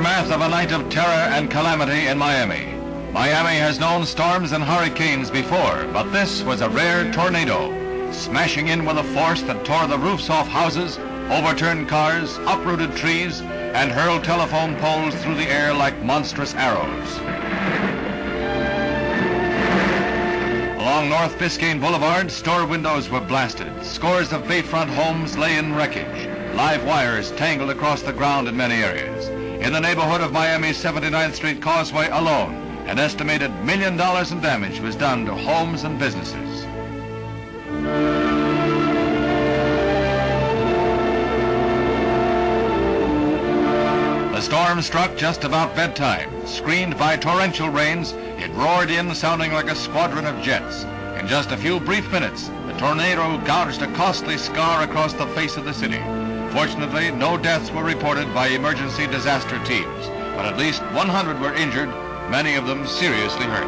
aftermath of a night of terror and calamity in Miami. Miami has known storms and hurricanes before, but this was a rare tornado, smashing in with a force that tore the roofs off houses, overturned cars, uprooted trees, and hurled telephone poles through the air like monstrous arrows. Along North Biscayne Boulevard, store windows were blasted. Scores of bayfront homes lay in wreckage. Live wires tangled across the ground in many areas. In the neighborhood of Miami's 79th Street Causeway alone, an estimated $1 million in damage was done to homes and businesses. The storm struck just about bedtime. Screened by torrential rains, it roared in sounding like a squadron of jets. In just a few brief minutes, the tornado gouged a costly scar across the face of the city. Fortunately, no deaths were reported by emergency disaster teams, but at least 100 were injured, many of them seriously hurt.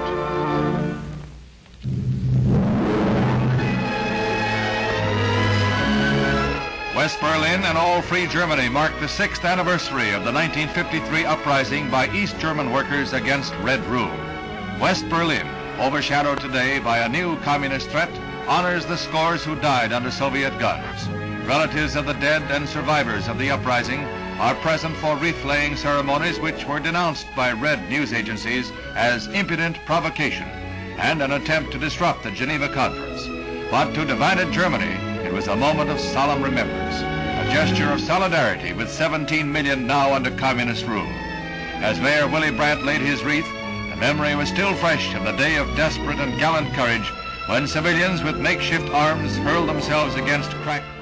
West Berlin and all free Germany marked the 6th anniversary of the 1953 uprising by East German workers against Red Rule. West Berlin, overshadowed today by a new communist threat, honors the scores who died under Soviet guns. Relatives of the dead and survivors of the uprising are present for wreath-laying ceremonies which were denounced by Red news agencies as impudent provocation and an attempt to disrupt the Geneva Conference. But to divided Germany, it was a moment of solemn remembrance, a gesture of solidarity with 17 million now under communist rule. As Mayor Willy Brandt laid his wreath, the memory was still fresh of the day of desperate and gallant courage when civilians with makeshift arms hurled themselves against cracked